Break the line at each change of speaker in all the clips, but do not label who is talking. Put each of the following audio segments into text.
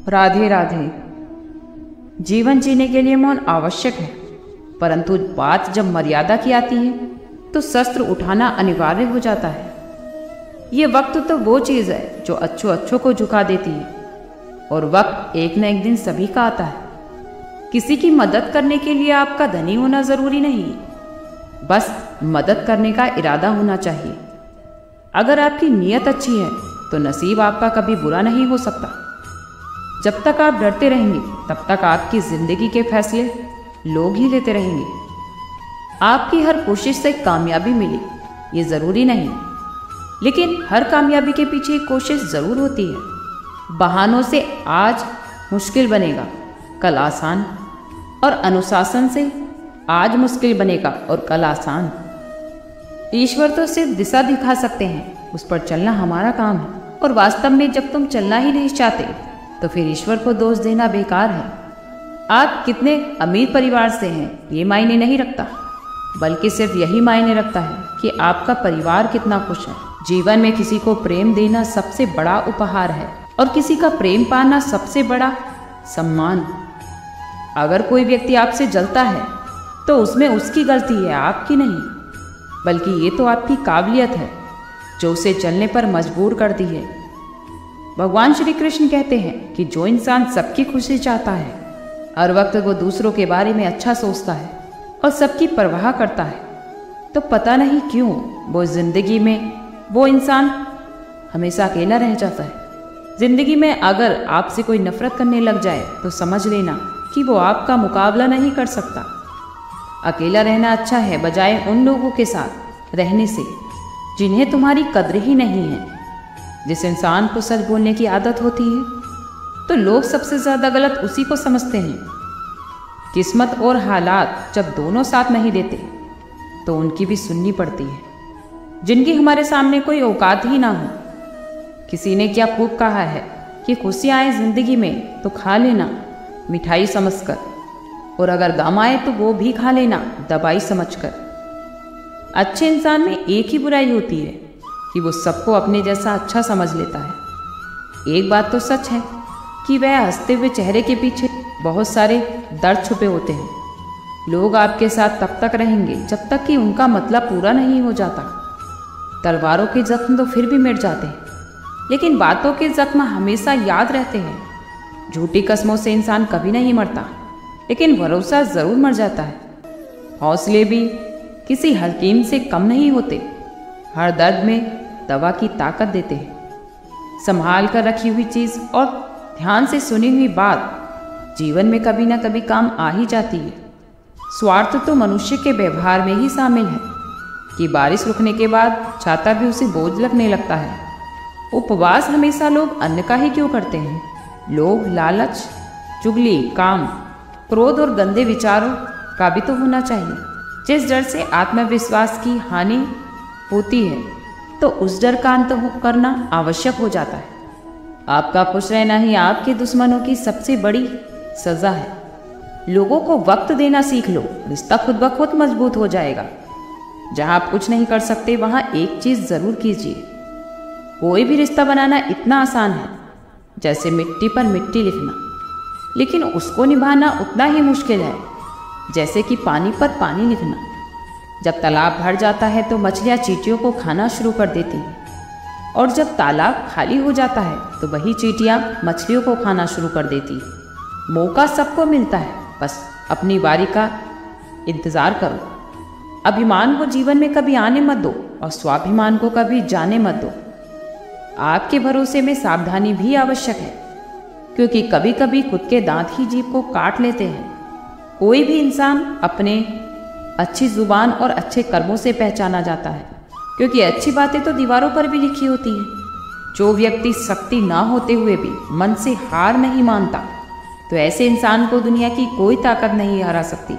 राधे राधे। जीवन जीने के लिए मौन आवश्यक है, परंतु बात जब मर्यादा की आती है तो शस्त्र उठाना अनिवार्य हो जाता है। ये वक्त तो वो चीज़ है जो अच्छों अच्छों को झुका देती है, और वक्त एक न एक दिन सभी का आता है। किसी की मदद करने के लिए आपका धनी होना जरूरी नहीं, बस मदद करने का इरादा होना चाहिए। अगर आपकी नीयत अच्छी है तो नसीब आपका कभी बुरा नहीं हो सकता। जब तक आप डरते रहेंगे तब तक आपकी जिंदगी के फैसले लोग ही लेते रहेंगे। आपकी हर कोशिश से कामयाबी मिले ये ज़रूरी नहीं, लेकिन हर कामयाबी के पीछे एक कोशिश ज़रूर होती है। बहानों से आज मुश्किल बनेगा, कल आसान, और अनुशासन से आज मुश्किल बनेगा और कल आसान। ईश्वर तो सिर्फ दिशा दिखा सकते हैं, उस पर चलना हमारा काम है। और वास्तव में जब तुम चलना ही नहीं चाहते तो फिर ईश्वर को दोष देना बेकार है। आप कितने अमीर परिवार से हैं ये मायने नहीं रखता, बल्कि सिर्फ यही मायने रखता है कि आपका परिवार कितना खुश है। जीवन में किसी को प्रेम देना सबसे बड़ा उपहार है, और किसी का प्रेम पाना सबसे बड़ा सम्मान। अगर कोई व्यक्ति आपसे जलता है तो उसमें उसकी गलती है, आपकी नहीं, बल्कि ये तो आपकी काबिलियत है जो उसे चलने पर मजबूर कर दी है। भगवान श्री कृष्ण कहते हैं कि जो इंसान सबकी खुशी चाहता है, हर वक्त वो दूसरों के बारे में अच्छा सोचता है और सबकी परवाह करता है, तो पता नहीं क्यों वो जिंदगी में वो इंसान हमेशा अकेला रह जाता है। जिंदगी में अगर आपसे कोई नफरत करने लग जाए तो समझ लेना कि वो आपका मुकाबला नहीं कर सकता। अकेला रहना अच्छा है बजाय उन लोगों के साथ रहने से जिन्हें तुम्हारी कद्र ही नहीं है। जिस इंसान को सच बोलने की आदत होती है तो लोग सबसे ज़्यादा गलत उसी को समझते हैं। किस्मत और हालात जब दोनों साथ नहीं देते तो उनकी भी सुननी पड़ती है, जिनकी हमारे सामने कोई औकात ही ना हो। किसी ने क्या खूब कहा है कि खुशियाँ आए जिंदगी में तो खा लेना मिठाई समझकर, और अगर गम आए तो वो भी खा लेना दवाई समझकर। अच्छे इंसान में एक ही बुराई होती है कि वो सबको अपने जैसा अच्छा समझ लेता है। एक बात तो सच है कि वह हंसते हुए चेहरे के पीछे बहुत सारे दर्द छुपे होते हैं। लोग आपके साथ तब तक रहेंगे जब तक कि उनका मतलब पूरा नहीं हो जाता। तलवारों के जख्म तो फिर भी मिट जाते हैं, लेकिन बातों के जख्म हमेशा याद रहते हैं। झूठी कस्मों से इंसान कभी नहीं मरता, लेकिन भरोसा ज़रूर मर जाता है। हौसले भी किसी हकीम से कम नहीं होते, हर दर्द में दवा की ताकत देते हैं। संभाल कर रखी हुई चीज़ और ध्यान से सुनी हुई बात जीवन में कभी ना कभी काम आ ही जाती है। स्वार्थ तो मनुष्य के व्यवहार में ही शामिल है कि बारिश रुकने के बाद छाता भी उसे बोझ लगने लगता है। उपवास हमेशा लोग अन्न का ही क्यों करते हैं? लोभ, लालच, चुगली, काम, क्रोध और गंदे विचारों का भी तो होना चाहिए। जिस डर से आत्मविश्वास की हानि होती है तो उस डर का अंत करना आवश्यक हो जाता है। आपका खुश रहना ही आपके दुश्मनों की सबसे बड़ी सजा है। लोगों को वक्त देना सीख लो, रिश्ता खुद ब खुद मजबूत हो जाएगा। जहां आप कुछ नहीं कर सकते वहां एक चीज जरूर कीजिए। कोई भी रिश्ता बनाना इतना आसान है जैसे मिट्टी पर मिट्टी लिखना, लेकिन उसको निभाना उतना ही मुश्किल है जैसे कि पानी पर पानी लिखना। जब तालाब भर जाता है तो मछलियाँ चींटियों को खाना शुरू कर देती हैं, और जब तालाब खाली हो जाता है तो वही चींटियाँ मछलियों को खाना शुरू कर देती हैं। मौका सबको मिलता है, बस अपनी बारी का इंतज़ार करो। अभिमान को जीवन में कभी आने मत दो और स्वाभिमान को कभी जाने मत दो। आपके भरोसे में सावधानी भी आवश्यक है, क्योंकि कभी कभी खुद के दांत ही जीभ को काट लेते हैं। कोई भी इंसान अपने अच्छी जुबान और अच्छे कर्मों से पहचाना जाता है, क्योंकि अच्छी बातें तो दीवारों पर भी लिखी होती हैं। जो व्यक्ति शक्ति ना होते हुए भी मन से हार नहीं मानता, तो ऐसे इंसान को दुनिया की कोई ताकत नहीं हरा सकती।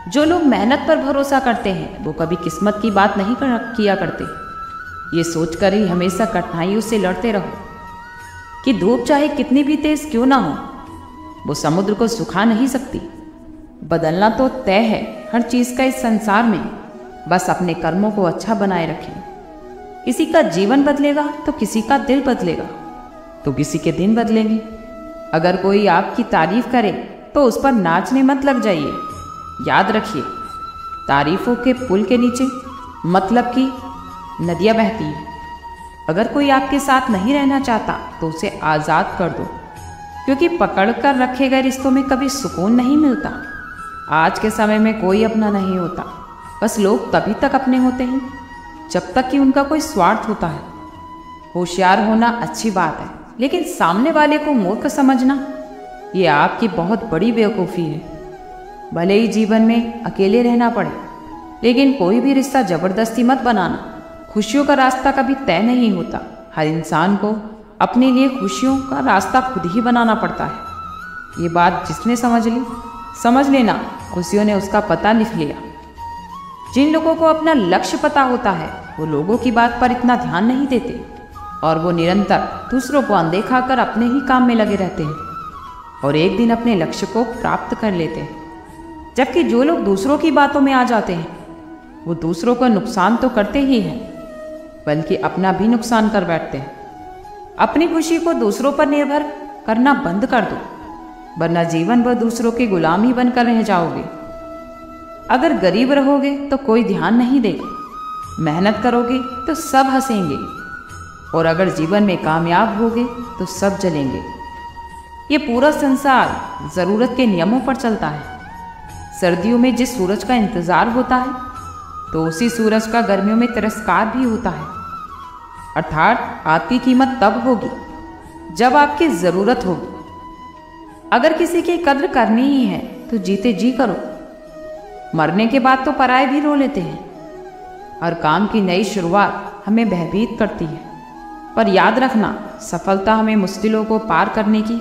जो लोग मेहनत पर भरोसा करते हैं वो कभी किस्मत की बात नहीं किया करते। ये सोचकर ही हमेशा कठिनाइयों से लड़ते रहो कि धूप चाहे कितनी भी तेज क्यों ना हो, वो समुद्र को सुखा नहीं सकती। बदलना तो तय है हर चीज़ का इस संसार में, बस अपने कर्मों को अच्छा बनाए रखें। किसी का जीवन बदलेगा तो किसी का दिल बदलेगा, तो किसी के दिन बदलेंगे। अगर कोई आपकी तारीफ करे तो उस पर नाचने मत लग जाइए। याद रखिए, तारीफों के पुल के नीचे मतलब की नदियाँ बहती है। अगर कोई आपके साथ नहीं रहना चाहता तो उसे आज़ाद कर दो, क्योंकि पकड़ कर रखे गए रिश्तों में कभी सुकून नहीं मिलता। आज के समय में कोई अपना नहीं होता, बस लोग तभी तक अपने होते हैं जब तक कि उनका कोई स्वार्थ होता है। होशियार होना अच्छी बात है, लेकिन सामने वाले को मूर्ख समझना ये आपकी बहुत बड़ी बेवकूफ़ी है। भले ही जीवन में अकेले रहना पड़े, लेकिन कोई भी रिश्ता ज़बरदस्ती मत बनाना। खुशियों का रास्ता कभी तय नहीं होता। हर इंसान को अपने लिए खुशियों का रास्ता खुद ही बनाना पड़ता है। ये बात जिसने समझ ली, समझ लेना खुशियों ने उसका पता लिख लिया। जिन लोगों को अपना लक्ष्य पता होता है वो लोगों की बात पर इतना ध्यान नहीं देते और वो निरंतर दूसरों को अनदेखा कर अपने ही काम में लगे रहते हैं और एक दिन अपने लक्ष्य को प्राप्त कर लेते हैं। जबकि जो लोग दूसरों की बातों में आ जाते हैं वो दूसरों का नुकसान तो करते ही हैं, बल्कि अपना भी नुकसान कर बैठते हैं। अपनी खुशी को दूसरों पर निर्भर करना बंद कर दो, वरना जीवन भर दूसरों के गुलाम ही बनकर रह जाओगे। अगर गरीब रहोगे तो कोई ध्यान नहीं देगा, मेहनत करोगे तो सब हंसेंगे, और अगर जीवन में कामयाब होगे तो सब जलेंगे। ये पूरा संसार ज़रूरत के नियमों पर चलता है। सर्दियों में जिस सूरज का इंतज़ार होता है तो उसी सूरज का गर्मियों में तिरस्कार भी होता है। अर्थात आपकी कीमत तब होगी जब आपकी ज़रूरत होगी। अगर किसी की कद्र करनी ही है तो जीते जी करो। मरने के बाद तो पराये भी रो लेते हैं। हर काम की नई शुरुआत हमें भयभीत करती है, पर याद रखना, सफलता हमें मुश्किलों को पार करने की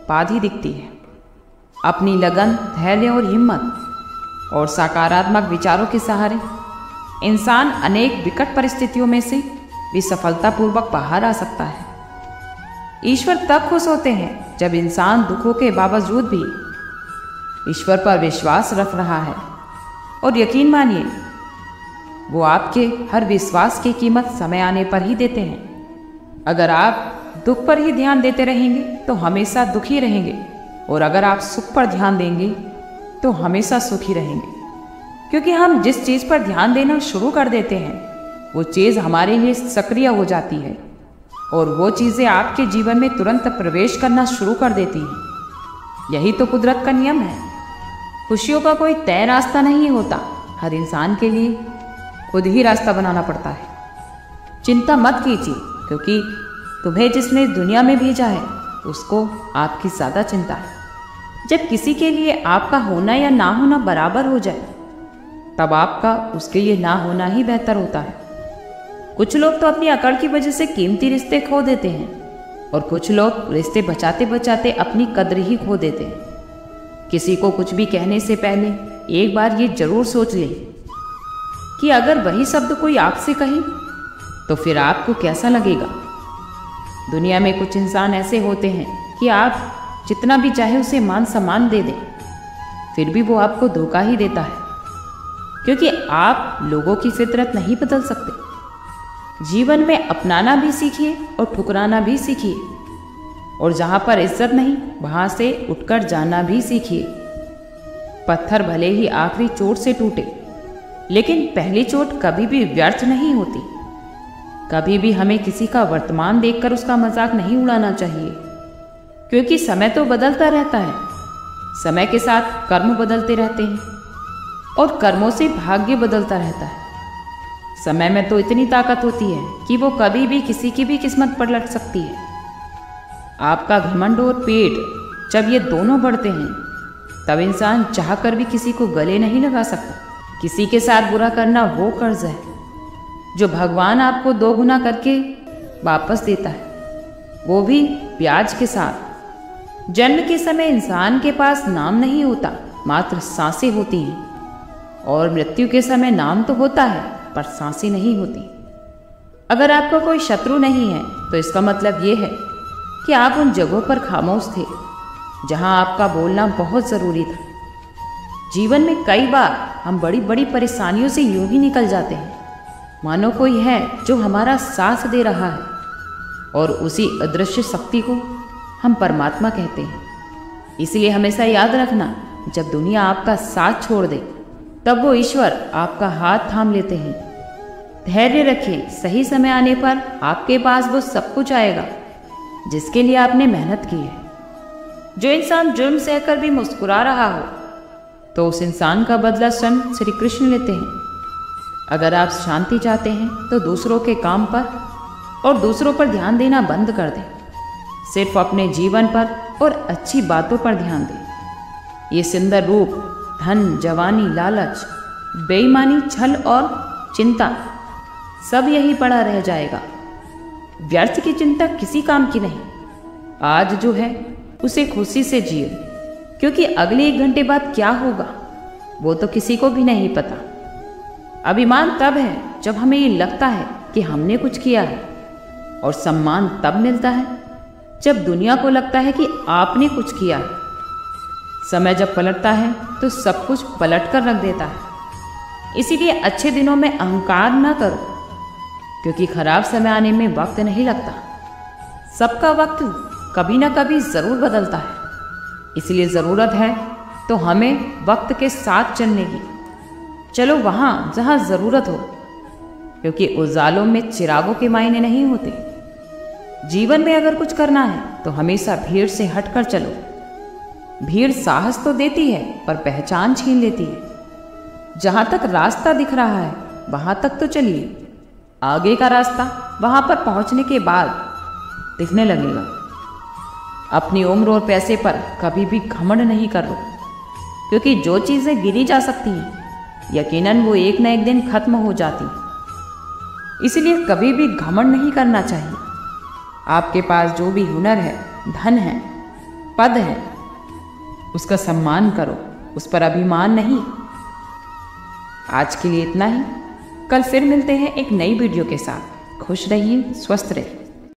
बाद ही दिखती है। अपनी लगन, धैर्य और हिम्मत और सकारात्मक विचारों के सहारे इंसान अनेक विकट परिस्थितियों में से भी सफलतापूर्वक बाहर आ सकता है। ईश्वर तब खुश होते हैं जब इंसान दुखों के बावजूद भी ईश्वर पर विश्वास रख रहा है, और यकीन मानिए वो आपके हर विश्वास की कीमत समय आने पर ही देते हैं। अगर आप दुख पर ही ध्यान देते रहेंगे तो हमेशा दुखी रहेंगे, और अगर आप सुख पर ध्यान देंगे तो हमेशा सुखी रहेंगे। क्योंकि हम जिस चीज़ पर ध्यान देना शुरू कर देते हैं वो चीज़ हमारे लिए सक्रिय हो जाती है, और वो चीज़ें आपके जीवन में तुरंत प्रवेश करना शुरू कर देती हैं। यही तो कुदरत का नियम है। खुशियों का कोई तय रास्ता नहीं होता, हर इंसान के लिए खुद ही रास्ता बनाना पड़ता है। चिंता मत कीजिए, क्योंकि तुम्हें जिसने दुनिया में भेजा है उसको आपकी ज़्यादा चिंता है। जब किसी के लिए आपका होना या ना होना बराबर हो जाए तब आपका उसके लिए ना होना ही बेहतर होता है। कुछ लोग तो अपनी अकड़ की वजह से कीमती रिश्ते खो देते हैं, और कुछ लोग रिश्ते बचाते बचाते अपनी कद्र ही खो देते हैं। किसी को कुछ भी कहने से पहले एक बार ये जरूर सोच लें कि अगर वही शब्द कोई आपसे कहे तो फिर आपको कैसा लगेगा। दुनिया में कुछ इंसान ऐसे होते हैं कि आप जितना भी चाहे उसे मान सम्मान दे दें, फिर भी वो आपको धोखा ही देता है, क्योंकि आप लोगों की फितरत नहीं बदल सकते। जीवन में अपनाना भी सीखिए और ठुकराना भी सीखिए, और जहाँ पर इज्जत नहीं वहाँ से उठकर जाना भी सीखिए। पत्थर भले ही आखिरी चोट से टूटे, लेकिन पहली चोट कभी भी व्यर्थ नहीं होती। कभी भी हमें किसी का वर्तमान देखकर उसका मजाक नहीं उड़ाना चाहिए, क्योंकि समय तो बदलता रहता है। समय के साथ कर्म बदलते रहते हैं और कर्मों से भाग्य बदलता रहता है। समय में तो इतनी ताकत होती है कि वो कभी भी किसी की भी किस्मत पलट सकती है। आपका घमंड और पेट जब ये दोनों बढ़ते हैं तब इंसान चाहकर भी किसी को गले नहीं लगा सकता। किसी के साथ बुरा करना वो कर्ज है जो भगवान आपको 2 गुना करके वापस देता है, वो भी ब्याज के साथ। जन्म के समय इंसान के पास नाम नहीं होता, मात्र सांसें होती हैं, और मृत्यु के समय नाम तो होता है पर सांसें नहीं होती। अगर आपका कोई शत्रु नहीं है तो इसका मतलब ये है कि आप उन जगहों पर खामोश थे जहां आपका बोलना बहुत ज़रूरी था। जीवन में कई बार हम बड़ी बड़ी परेशानियों से यूं ही निकल जाते हैं मानो कोई है जो हमारा साथ दे रहा है, और उसी अदृश्य शक्ति को हम परमात्मा कहते हैं। इसलिए हमेशा याद रखना, जब दुनिया आपका साथ छोड़ दे तब वो ईश्वर आपका हाथ थाम लेते हैं। धैर्य रखिए, सही समय आने पर आपके पास वो सब कुछ आएगा जिसके लिए आपने मेहनत की है। जो इंसान जुर्म सहकर भी मुस्कुरा रहा हो तो उस इंसान का बदला स्वयं श्री कृष्ण लेते हैं। अगर आप शांति चाहते हैं तो दूसरों के काम पर और दूसरों पर ध्यान देना बंद कर दें। सिर्फ अपने जीवन पर और अच्छी बातों पर ध्यान दें। ये सुंदर रूप, धन, जवानी, लालच, बेईमानी, छल और चिंता सब यही पड़ा रह जाएगा। व्यर्थ की चिंता किसी काम की नहीं। आज जो है उसे खुशी से जिए, क्योंकि अगले 1 घंटे बाद क्या होगा वो तो किसी को भी नहीं पता। अभिमान तब है जब हमें ये लगता है कि हमने कुछ किया है, और सम्मान तब मिलता है जब दुनिया को लगता है कि आपने कुछ किया है। समय जब पलटता है तो सब कुछ पलट कर रख देता है। इसीलिए अच्छे दिनों में अहंकार ना करो, क्योंकि खराब समय आने में वक्त नहीं लगता। सबका वक्त कभी ना कभी ज़रूर बदलता है। इसलिए ज़रूरत है तो हमें वक्त के साथ चलने की। चलो वहाँ जहाँ ज़रूरत हो, क्योंकि उजालों में चिरागों के मायने नहीं होते। जीवन में अगर कुछ करना है तो हमेशा भीड़ से हटकर चलो। भीड़ साहस तो देती है पर पहचान छीन लेती है। जहाँ तक रास्ता दिख रहा है वहाँ तक तो चलिए, आगे का रास्ता वहाँ पर पहुँचने के बाद दिखने लगेगा। अपनी उम्र और पैसे पर कभी भी घमंड नहीं करो, क्योंकि जो चीज़ें गिनी जा सकती हैं यकीनन वो एक न एक दिन खत्म हो जाती। इसलिए कभी भी घमंड नहीं करना चाहिए। आपके पास जो भी हुनर है, धन है, पद है, उसका सम्मान करो, उस पर अभिमान नहीं। आज के लिए इतना ही। कल फिर मिलते हैं एक नई वीडियो के साथ। खुश रहिए, स्वस्थ रहिए।